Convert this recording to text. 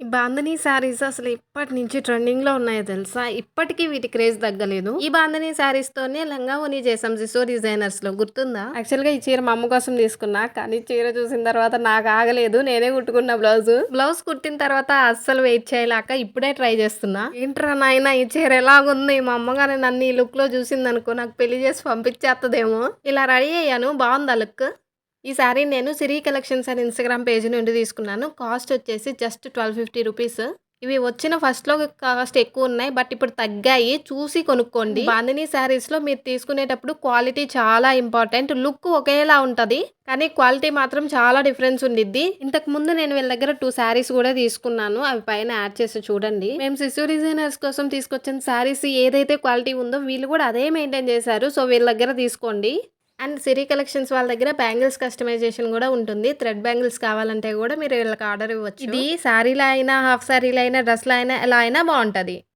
ఈ బాందినీ శారీస్ అసలు ఇప్పటి నుంచి ట్రెండింగ్‌లో ఉన్నాయో తెలుసా? ఇప్పటికి వీటి క్రేజ్ తగ్గలేదు. ఈ బాందినీ శారీస్‌తోనే లంగా ఓణి చేసాం సిసో డిజైనర్స్‌లో గుర్తుందా? యాక్చువల్‌గా ఈ చీర మా అమ్మ కోసం తీసుకున్నా. కానీ చీర చూసిన తర్వాత నాకు ఆగలేదు. నేనే కుట్టుకున్న బ్లౌజు. బ్లౌజ్ కుట్టిన తర్వాత అస్సలు వెయిట్ చేయలేక ఇప్పుడే ట్రై చేస్తున్నా. ఏంట్రా నాయనా ఈ చీర ఎలాగుంది? మా అమ్మగారు నన్ను ఈ లుక్‌లో చూసిందనుకో నాకు పెళ్లి చేసి పంపించేత్తదేమో. ఇలా రెడీ అయ్యాను. బావుందా లుక్? ఈ సారీ నేను సిరి కలెక్షన్స్ అని ఇన్‌స్టాగ్రామ్ పేజ్ నుండి తీసుకున్నాను. కాస్ట్ వచ్చేసి జస్ట్ రూ. 1250. ఇవి వచ్చిన ఫస్ట్‌లో కాస్ట్ ఎక్కువున్నాయి. బట్ ఇప్పుడు తగ్గాయి. చూసి కొనుక్కోండి. బాందినీ శారీస్‌లో మీరు తీసుకునేటప్పుడు క్వాలిటీ చాలా ఇంపార్టెంట్. లుక్ ఒకేలా ఉంటది. కానీ క్వాలిటీ మాత్రం చాలా డిఫరెన్స్ ఉండిద్ది. ఇంతకుముందు నేను వీళ్ళ దగ్గర 2 శారీస్ కూడా తీసుకున్నాను. అవి పైన యాడ్ చేసి చూడండి. మేము సిస్యూ డిజైనర్స్ కోసం తీసుకొచ్చిన శారీస్ ఏదైతే క్వాలిటీ ఉందో వీళ్ళు కూడా అదే మెయింటైన్ చేశారు. సో వీళ్ళ దగ్గర తీసుకోండి. అండ్ సిరి కలెక్షన్స్ వాళ్ళ దగ్గర బ్యాంగిల్స్ కస్టమైజేషన్ కూడా ఉంటుంది. థ్రెడ్ బ్యాంగిల్స్ కావాలంటే కూడా మీరు వీళ్ళకి ఆర్డర్ ఇవ్వచ్చు. ఇది శారీలో అయినా, హాఫ్ శారీలో అయినా, డ్రెస్‌లో అయినా ఎలా అయినా బావుంటది.